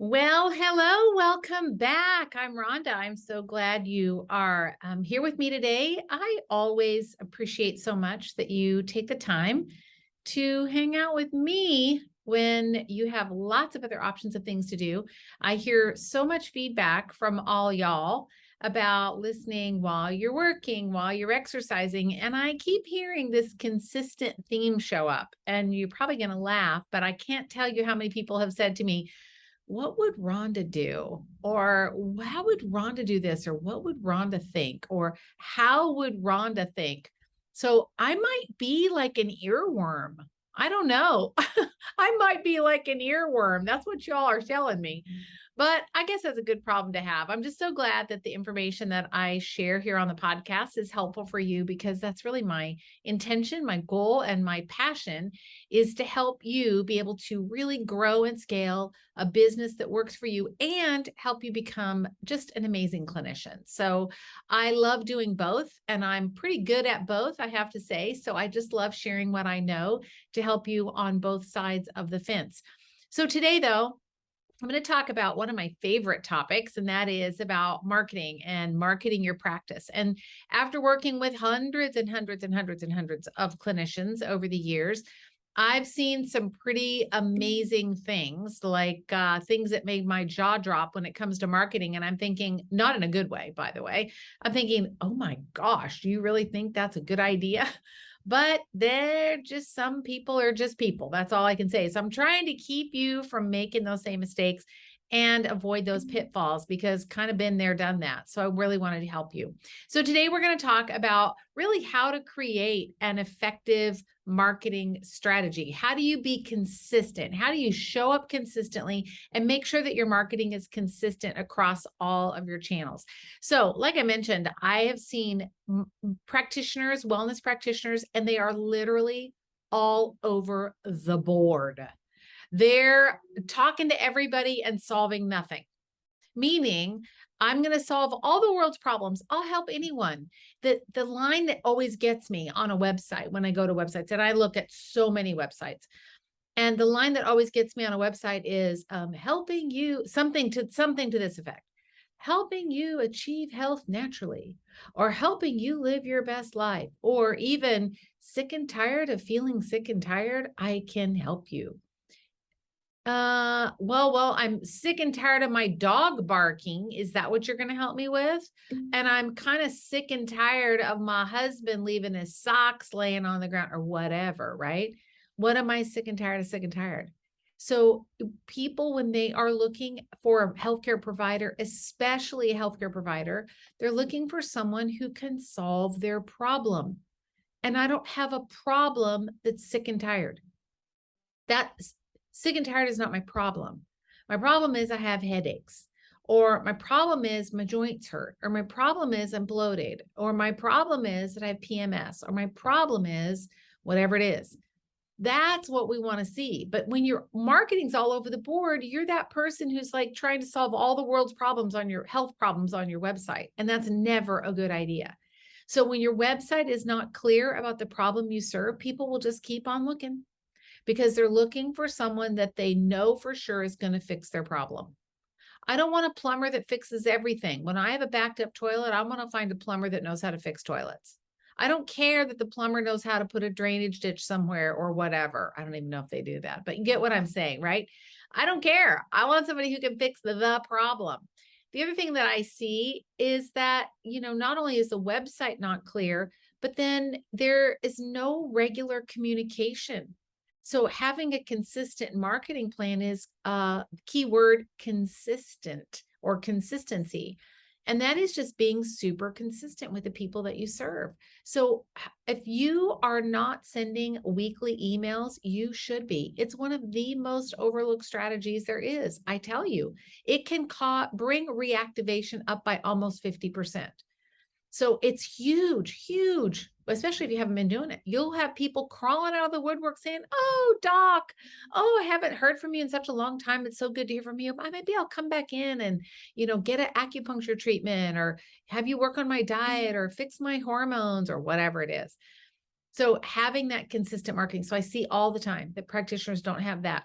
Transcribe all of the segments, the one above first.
Well, hello, welcome back. I'm Rhonda. I'm so glad you are here with me today. I always appreciate so much that you take the time to hang out with me when you have lots of other options of things to do. I hear so much feedback from all y'all about listening while you're working, while you're exercising. And I keep hearing this consistent theme show up. And you're probably going to laugh, but I can't tell you how many people have said to me, what would Rhonda do? Or how would Rhonda do this? Or what would Rhonda think? Or how would Rhonda think? So I might be like an earworm. I don't know. I might be like an earworm. That's what y'all are telling me. But I guess that's a good problem to have. I'm just so glad that the information that I share here on the podcast is helpful for you because that's really my intention, my goal, and my passion is to help you be able to really grow and scale a business that works for you and help you become just an amazing clinician. So I love doing both and I'm pretty good at both, I have to say. So I just love sharing what I know to help you on both sides of the fence. So today, though, I'm going to talk about one of my favorite topics, and that is about marketing and marketing your practice. And after working with hundreds and hundreds and hundreds and hundreds of clinicians over the years, I've seen some pretty amazing things, like things that made my jaw drop when it comes to marketing. And I'm thinking, not in a good way, by the way, I'm thinking, oh my gosh, do you really think that's a good idea? But they're just, some people are just people. That's all I can say. So I'm trying to keep you from making those same mistakes and avoid those pitfalls because kind of been there, done that. So I really wanted to help you. So today we're going to talk about really how to create an effective marketing strategy. How do you be consistent? How do you show up consistently and make sure that your marketing is consistent across all of your channels? So, like I mentioned, I have seen practitioners, wellness practitioners, and they are literally all over the board. They're talking to everybody and solving nothing, meaning I'm going to solve all the world's problems. I'll help anyone. The line that always gets me on a website when I go to websites, and I look at so many websites, and the line that always gets me on a website is helping you, something to this effect, helping you achieve health naturally, or helping you live your best life, or even sick and tired of feeling sick and tired, I can help you. Well, I'm sick and tired of my dog barking. Is that what you're going to help me with? And I'm kind of sick and tired of my husband leaving his socks laying on the ground or whatever, right? What am I sick and tired of? Sick and tired. So people, when they are looking for a healthcare provider, especially a healthcare provider, they're looking for someone who can solve their problem. And I don't have a problem that's sick and tired. That's sick and tired is not my problem. My problem is I have headaches, or my problem is my joints hurt, or my problem is I'm bloated, or my problem is that I have PMS, or my problem is whatever it is. That's what we want to see. But when your marketing's all over the board, you're that person who's like trying to solve all the world's problems on your health problems on your website. And that's never a good idea. So when your website is not clear about the problem you serve, people will just keep on looking because they're looking for someone that they know for sure is going to fix their problem. I don't want a plumber that fixes everything. When I have a backed up toilet, I want to find a plumber that knows how to fix toilets. I don't care that the plumber knows how to put a drainage ditch somewhere or whatever. I don't even know if they do that, but you get what I'm saying, right? I don't care. I want somebody who can fix the problem. The other thing that I see is that, not only is the website not clear, but then there is no regular communication. So having a consistent marketing plan is keyword consistent or consistency. And that is just being super consistent with the people that you serve. So if you are not sending weekly emails, you should be. It's one of the most overlooked strategies there is. I tell you, it can bring reactivation up by almost 50%. So it's huge, huge, especially if you haven't been doing it. You'll have people crawling out of the woodwork saying, oh, doc, oh, I haven't heard from you in such a long time. It's so good to hear from you. Maybe I'll come back in and, get an acupuncture treatment or have you work on my diet or fix my hormones or whatever it is. So having that consistent marketing. So I see all the time that practitioners don't have that.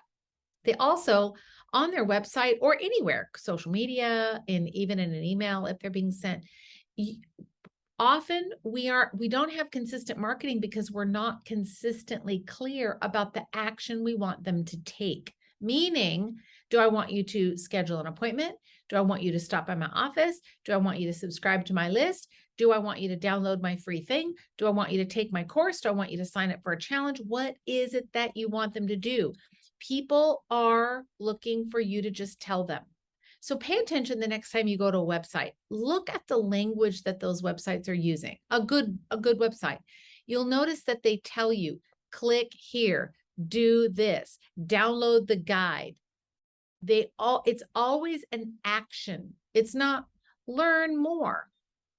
They also on their website or anywhere, social media, and even in an email if they're being sent. Often we don't have consistent marketing because we're not consistently clear about the action we want them to take. Meaning, do I want you to schedule an appointment? Do I want you to stop by my office? Do I want you to subscribe to my list? Do I want you to download my free thing? Do I want you to take my course? Do I want you to sign up for a challenge? What is it that you want them to do? People are looking for you to just tell them. So pay attention the next time you go to a website. Look at the language that those websites are using. A good website. You'll notice that they tell you, click here, do this, download the guide. It's always an action. It's not learn more.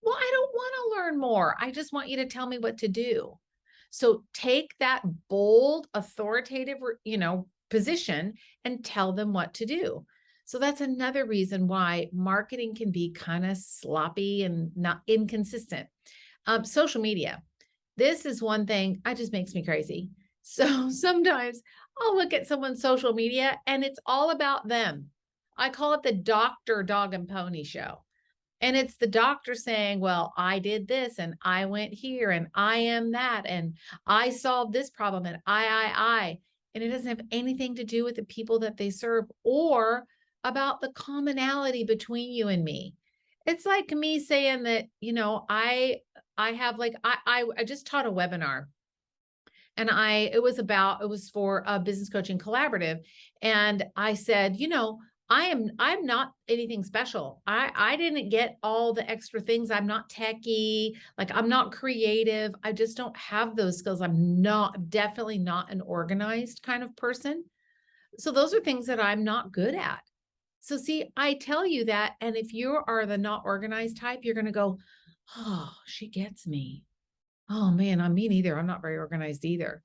Well, I don't want to learn more. I just want you to tell me what to do. So take that bold, authoritative, position and tell them what to do. So that's another reason why marketing can be kind of sloppy and not inconsistent. Social media. This is one thing that just makes me crazy. So sometimes I'll look at someone's social media and it's all about them. I call it the doctor, dog, and pony show. And it's the doctor saying, well, I did this and I went here and I am that and I solved this problem and I. And it doesn't have anything to do with the people that they serve or about the commonality between you and me. It's like me saying that, I have I just taught a webinar and it was for a business coaching collaborative. And I said, I'm not anything special. I didn't get all the extra things. I'm not techie, like I'm not creative. I just don't have those skills. Definitely not an organized kind of person. So those are things that I'm not good at. So see, I tell you that, and if you are the not organized type, you're going to go, oh, she gets me. Oh man, I'm me neither. I'm not very organized either.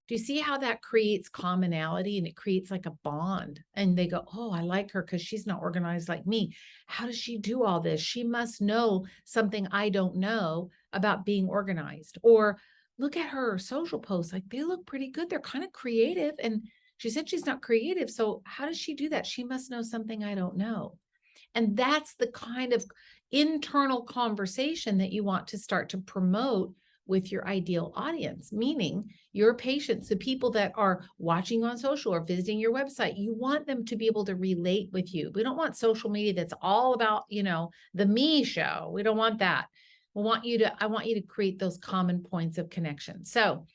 Do you see how that creates commonality and it creates like a bond? And they go, oh, I like her because she's not organized like me. How does she do all this? She must know something I don't know about being organized. Or look at her social posts. Like they look pretty good. They're kind of creative. And she said she's not creative. So how does she do that? She must know something I don't know. And that's the kind of internal conversation that you want to start to promote with your ideal audience, meaning your patients, the people that are watching on social or visiting your website. You want them to be able to relate with you. We don't want social media that's all about, the me show. We don't want that. I want you to create those common points of connection. So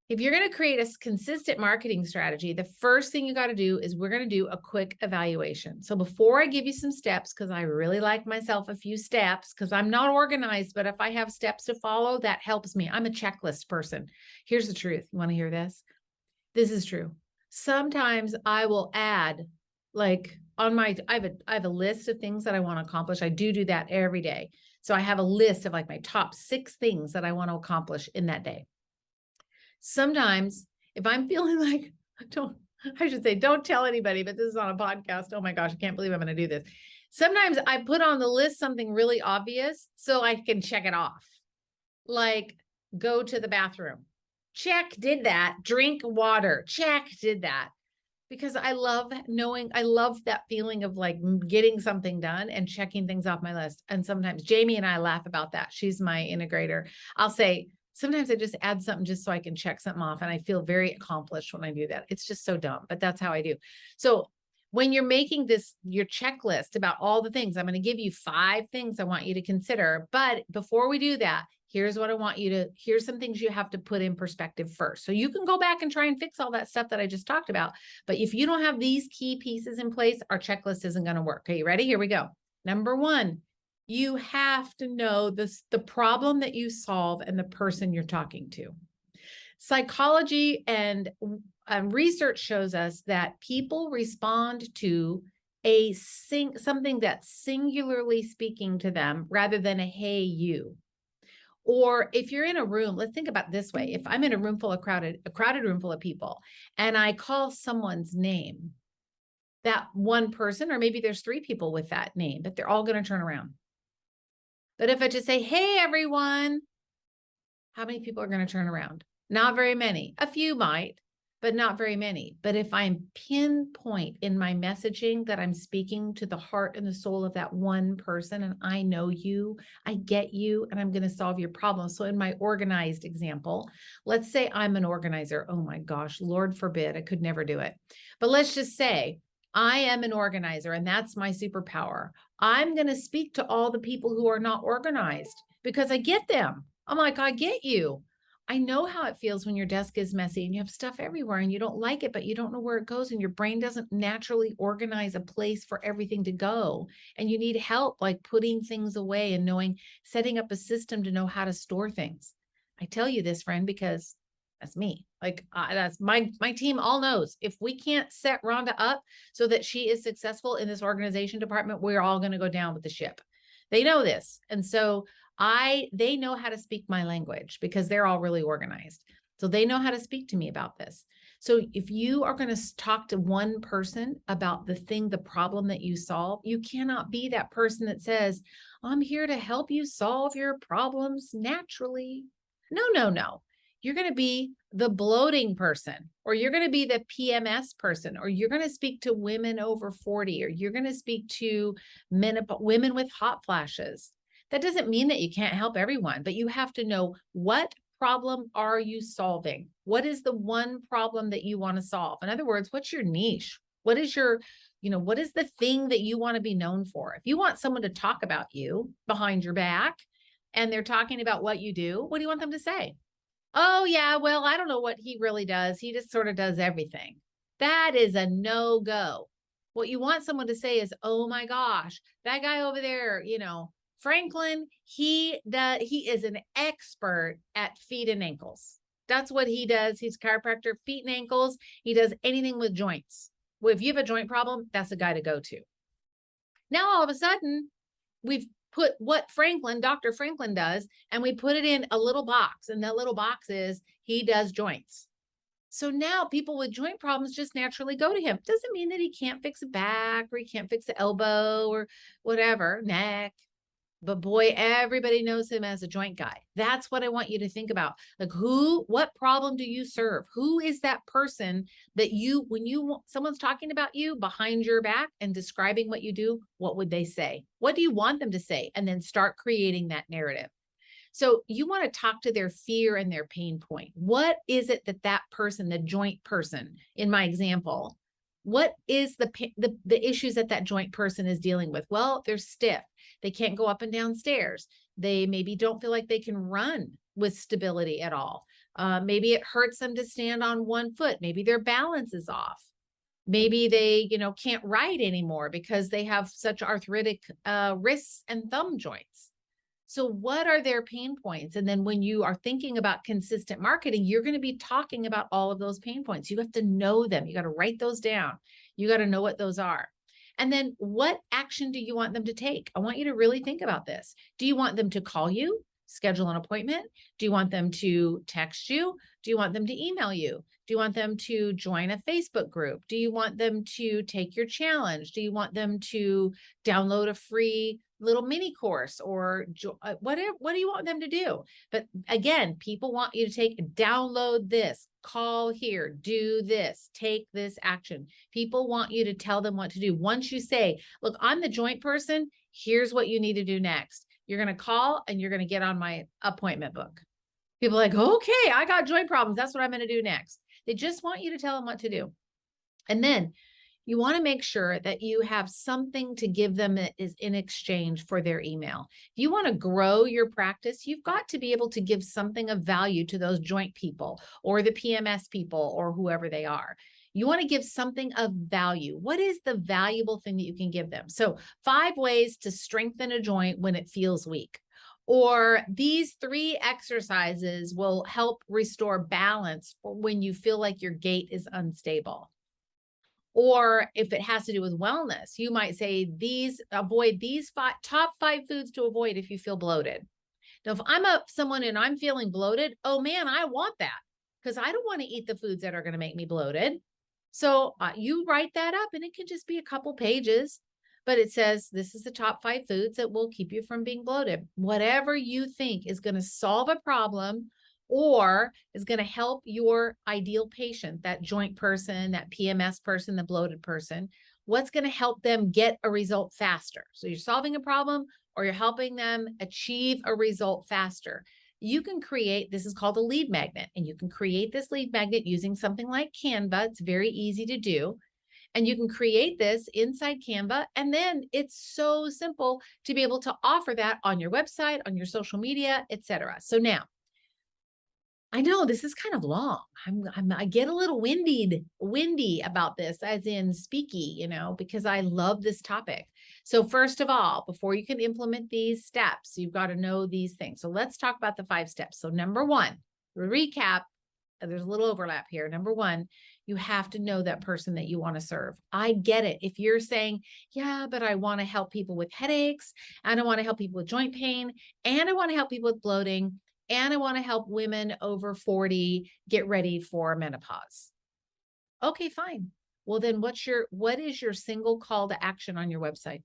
if you're going to create a consistent marketing strategy, the first thing you got to do is we're going to do a quick evaluation. So before I give you some steps, because I really like myself a few steps, because I'm not organized, but if I have steps to follow, that helps me. I'm a checklist person. Here's the truth. You want to hear this? This is true. Sometimes I will add like I have a list of things that I want to accomplish. I do that every day. So I have a list of like my top 6 things that I want to accomplish in that day. Sometimes if I'm feeling like, don't tell anybody, but this is on a podcast. Oh my gosh, I can't believe I'm going to do this. Sometimes I put on the list something really obvious so I can check it off. Like go to the bathroom. Check, did that. Drink water. Check, did that. Because I love that feeling of like getting something done and checking things off my list. And sometimes Jamie and I laugh about that. She's my integrator. I'll say, sometimes I just add something just so I can check something off. And I feel very accomplished when I do that. It's just so dumb, but that's how I do. So when you're making your checklist about all the things, I'm going to give you 5 things I want you to consider. But before we do that, here's some things you have to put in perspective first. So you can go back and try and fix all that stuff that I just talked about. But if you don't have these key pieces in place, our checklist isn't going to work. Okay, you ready? Here we go. Number 1. You have to know the problem that you solve and the person you're talking to. Psychology and research shows us that people respond to something that's singularly speaking to them rather than a hey you. Or if you're in a room, let's think about it this way. If I'm in a room full of a crowded room full of people and I call someone's name, that one person, or maybe there's 3 people with that name, but they're all going to turn around. But if I just say, hey, everyone, how many people are going to turn around? Not very many. A few might. but not very many. But if I'm pinpoint in my messaging that I'm speaking to the heart and the soul of that one person, and I know you, I get you, and I'm going to solve your problem. So in my organized example, let's say I'm an organizer. Oh my gosh, Lord forbid, I could never do it. But let's just say I am an organizer and that's my superpower. I'm going to speak to all the people who are not organized because I get them. I'm like, I get you. I know how it feels when your desk is messy and you have stuff everywhere and you don't like it, but you don't know where it goes and your brain doesn't naturally organize a place for everything to go. And you need help like putting things away and knowing, setting up a system to know how to store things. I tell you this, friend, because that's me. Like that's my team all knows if we can't set Rhonda up so that she is successful in this organization department, we're all going to go down with the ship. They know this. And so they know how to speak my language because they're all really organized. So they know how to speak to me about this. So if you are going to talk to one person about the problem that you solve, you cannot be that person that says, I'm here to help you solve your problems naturally. No, no, no. You're going to be the bloating person, or you're going to be the PMS person, or you're going to speak to women over 40, or you're going to speak to women with hot flashes. That doesn't mean that you can't help everyone, but you have to know what problem are you solving? What is the one problem that you want to solve? In other words, what's your niche? What is what is the thing that you want to be known for? If you want someone to talk about you behind your back and they're talking about what you do, what do you want them to say? Oh, yeah, well, I don't know what he really does. He just sort of does everything. That is a no-go. What you want someone to say is, oh my gosh, that guy over there, Franklin, he is an expert at feet and ankles. That's what he does. He's a chiropractor, feet and ankles. He does anything with joints. Well, if you have a joint problem, that's a guy to go to. Now, all of a sudden, we've put what Dr. Franklin does, and we put it in a little box. And that little box is he does joints. So now people with joint problems just naturally go to him. Doesn't mean that he can't fix a back or he can't fix the elbow or whatever, neck. But boy, everybody knows him as a joint guy. That's what I want you to think about. Like what problem do you serve? Who is that person that someone's talking about you behind your back and describing what you do, what would they say? What do you want them to say? And then start creating that narrative. So you want to talk to their fear and their pain point. What is it that person, the joint person in my example, what is the issues that joint person is dealing with? Well, they're stiff. They can't go up and down stairs. They maybe don't feel like they can run with stability at all. Maybe it hurts them to stand on one foot. Maybe their balance is off. Maybe they, can't write anymore because they have such arthritic wrists and thumb joints. So what are their pain points? And then when you are thinking about consistent marketing, you're going to be talking about all of those pain points. You have to know them. You got to write those down. You got to know what those are. And then what action do you want them to take? I want you to really think about this. Do you want them to call you, schedule an appointment? Do you want them to text you? Do you want them to email you? Do you want them to join a Facebook group? Do you want them to take your challenge? Do you want them to download a free little mini course or whatever? What do you want them to do? But again, people want you to download this, call here, do this, take this action. People want you to tell them what to do. Once you say, look, I'm the joint person, here's what you need to do next. You're going to call and you're going to get on my appointment book. People are like, okay, I got joint problems. That's what I'm going to do next. They just want you to tell them what to do. And then you want to make sure that you have something to give them that is in exchange for their email. If you want to grow your practice, you've got to be able to give something of value to those joint people or the PMS people or whoever they are. You want to give something of value. What is the valuable thing that you can give them? So 5 ways to strengthen a joint when it feels weak. Or these 3 exercises will help restore balance for when you feel like your gait is unstable. Or if it has to do with wellness, you might say avoid these top 5 foods to avoid if you feel bloated. Now, if I'm someone and I'm feeling bloated, oh man, I want that because I don't want to eat the foods that are going to make me bloated. So you write that up and it can just be a couple pages, but it says, this is the top 5 foods that will keep you from being bloated. Whatever you think is going to solve a problem or is going to help your ideal patient, that joint person, that PMS person, the bloated person, what's going to help them get a result faster. So you're solving a problem or you're helping them achieve a result faster. You can create, this is called a lead magnet, and you can create this lead magnet using something like Canva. It's very easy to do. And you can create this inside Canva. And then it's so simple to be able to offer that on your website, on your social media, etc. So now, I know this is kind of long. I get a little windy about this, as in speaky, because I love this topic. So first of all, before you can implement these steps, you've got to know these things. So let's talk about the 5 steps. So number 1, recap. There's a little overlap here. Number 1, you have to know that person that you want to serve. I get it. If you're saying, yeah, but I want to help people with headaches, and I want to help people with joint pain, and I want to help people with bloating, and I want to help women over 40 get ready for menopause. Okay, fine. Well, then what is your single call to action on your website?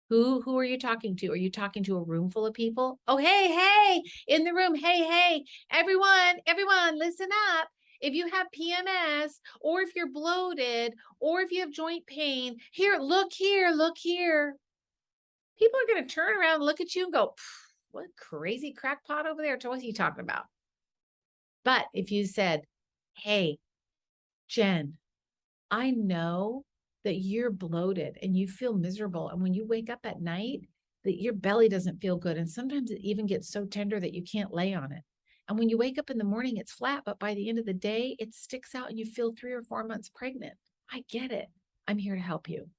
Who are you talking to? Are you talking to a room full of people? Oh, hey, in the room. Hey, everyone, listen up. If you have PMS, or if you're bloated, or if you have joint pain, look here. People are going to turn around, look at you and go, what crazy crackpot over there? What's he talking about? But if you said, hey, Jen, I know that you're bloated and you feel miserable. And when you wake up at night, that your belly doesn't feel good. And sometimes it even gets so tender that you can't lay on it. And when you wake up in the morning, it's flat, but by the end of the day, it sticks out and you feel 3 or 4 months pregnant. I get it. I'm here to help you.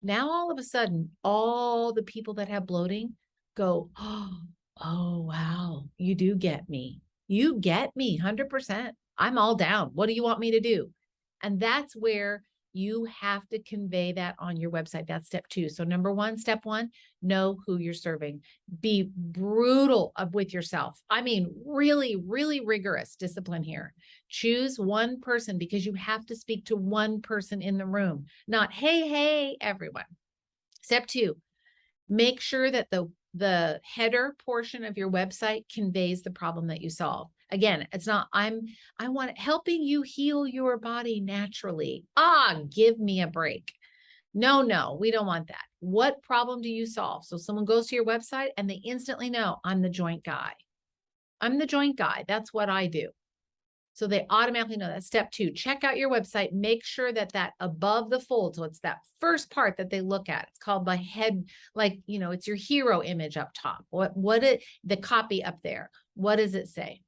Now, all of a sudden, all the people that have bloating go, oh, wow, you do get me. You get me 100%. I'm all down. What do you want me to do? And that's where you have to convey that on your website. That's step 2. So step 1, know who you're serving. Be brutal with yourself. I mean, really, really rigorous discipline here. Choose one person, because you have to speak to one person in the room, not, hey, everyone. Step 2, make sure that the header portion of your website conveys the problem that you solve. Again, it's not, I want helping you heal your body naturally. Give me a break. No, we don't want that. What problem do you solve? So someone goes to your website and they instantly know, I'm the joint guy. I'm the joint guy. That's what I do. So they automatically know that. Step 2, check out your website. Make sure that above the fold, so it's that first part that they look at. It's called the head, it's your hero image up top. The copy up there. What does it say?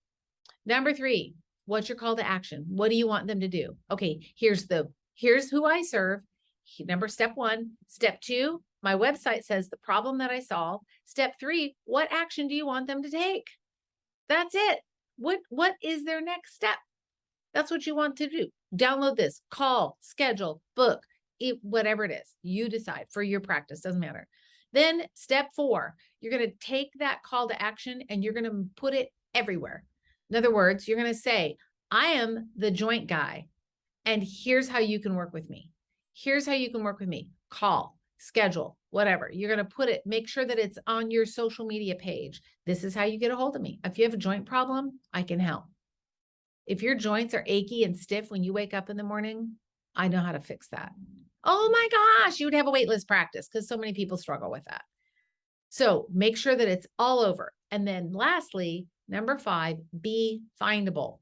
Number 3, what's your call to action? What do you want them to do? Okay, here's who I serve. Step 1. Step 2, my website says the problem that I solve. Step 3, what action do you want them to take? That's it. What is their next step? That's what you want to do. Download this, call, schedule, book, whatever it is. You decide for your practice, doesn't matter. Then step 4, you're going to take that call to action and you're going to put it everywhere. In other words, you're going to say, I am the joint guy, and here's how you can work with me. Here's how you can work with me. Call, schedule, whatever. You're going to put it, make sure that it's on your social media page. This is how you get a hold of me. If you have a joint problem, I can help. If your joints are achy and stiff when you wake up in the morning, I know how to fix that. Oh my gosh, you would have a waitlist practice, because so many people struggle with that. So make sure that it's all over. And then lastly, number 5, be findable.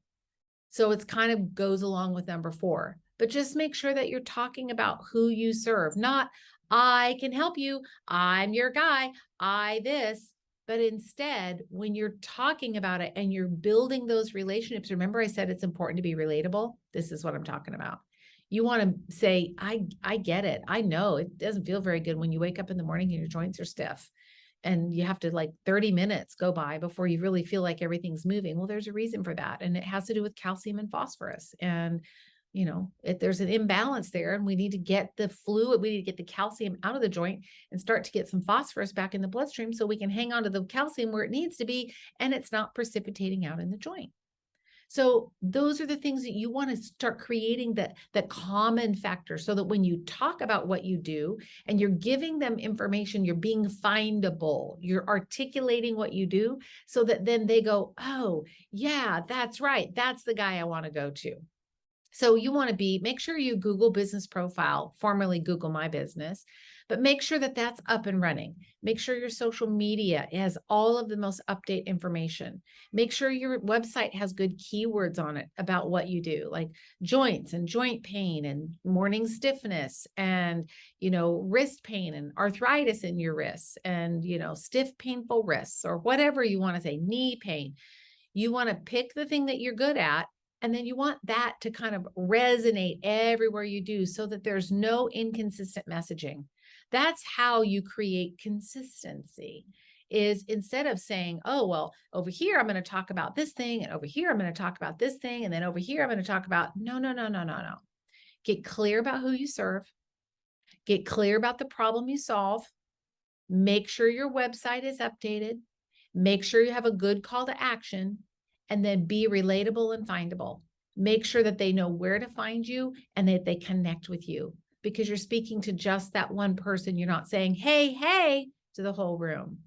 So it's kind of goes along with number 4, but just make sure that you're talking about who you serve, not I can help you, I'm your guy, I this. But instead, when you're talking about it and you're building those relationships, remember I said it's important to be relatable. This is what I'm talking about. You want to say, I get it. I know it doesn't feel very good when you wake up in the morning and your joints are stiff and you have to 30 minutes go by before you really feel like everything's moving. Well, there's a reason for that. And it has to do with calcium and phosphorus. And there's an imbalance there, and we need to get the fluid, we need to get the calcium out of the joint and start to get some phosphorus back in the bloodstream so we can hang on to the calcium where it needs to be and it's not precipitating out in the joint. So those are the things that you want to start creating, that common factor, so that when you talk about what you do and you're giving them information, you're being findable, you're articulating what you do, so that then they go, oh, yeah, that's right. That's the guy I want to go to. So you want to make sure you Google business profile, formerly Google My Business, but make sure that that's up and running. Make sure your social media has all of the most update information. Make sure your website has good keywords on it about what you do, like joints and joint pain and morning stiffness and, wrist pain and arthritis in your wrists and, stiff, painful wrists, or whatever you want to say, knee pain. You want to pick the thing that you're good at, and then you want that to kind of resonate everywhere you do, so that there's no inconsistent messaging. That's how you create consistency, is instead of saying, oh, well, over here, I'm going to talk about this thing, and over here, I'm going to talk about this thing, and then over here, I'm going to talk about, no, no, no, no, no, no. Get clear about who you serve. Get clear about the problem you solve. Make sure your website is updated. Make sure you have a good call to action, and then be relatable and findable. Make sure that they know where to find you and that they connect with you, because you're speaking to just that one person. You're not saying, hey, hey, to the whole room.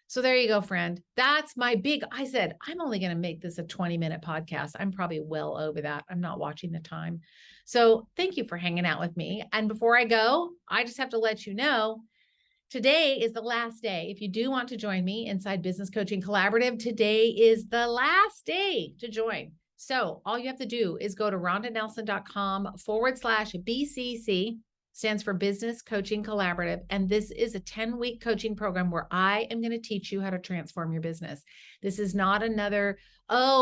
So there you go, friend. That's I said, I'm only going to make this a 20-minute podcast. I'm probably well over that. I'm not watching the time. So thank you for hanging out with me. And before I go, I just have to let you know, today is the last day. If you do want to join me inside Business Coaching Collaborative, today is the last day to join. So all you have to do is go to rondanelson.com/BCC, stands for Business Coaching Collaborative. And this is a 10-week coaching program where I am going to teach you how to transform your business. This is not another,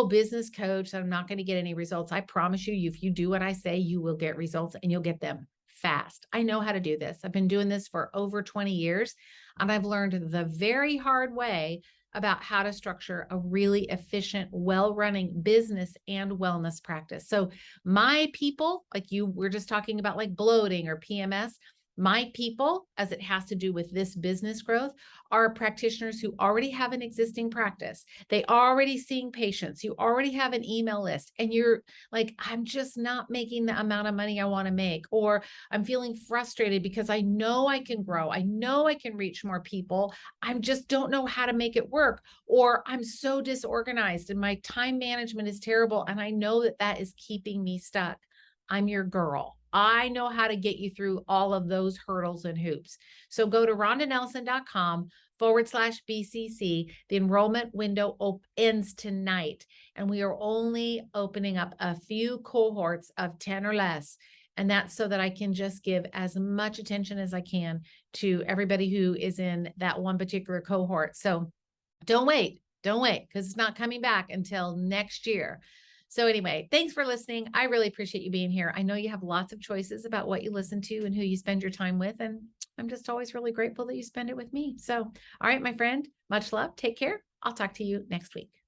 business coach that I'm not going to get any results. I promise you, if you do what I say, you will get results, and you'll get them fast. I know how to do this. I've been doing this for over 20 years, and I've learned the very hard way about how to structure a really efficient, well-running business and wellness practice. So my people, like you, we're just talking about like bloating or PMS. My people, as it has to do with this business growth, are practitioners who already have an existing practice. They already seeing patients. You already have an email list, and you're like, I'm just not making the amount of money I want to make, or I'm feeling frustrated because I know I can grow. I know I can reach more people. I just don't know how to make it work, or I'm so disorganized and my time management is terrible, and I know that that is keeping me stuck. I'm your girl. I know how to get you through all of those hurdles and hoops. So go to rondanelson.com/BCC. The enrollment window ends tonight, and we are only opening up a few cohorts of 10 or less. And that's so that I can just give as much attention as I can to everybody who is in that one particular cohort. So don't wait, because it's not coming back until next year. So anyway, thanks for listening. I really appreciate you being here. I know you have lots of choices about what you listen to and who you spend your time with, and I'm just always really grateful that you spend it with me. So, all right, my friend, much love. Take care. I'll talk to you next week.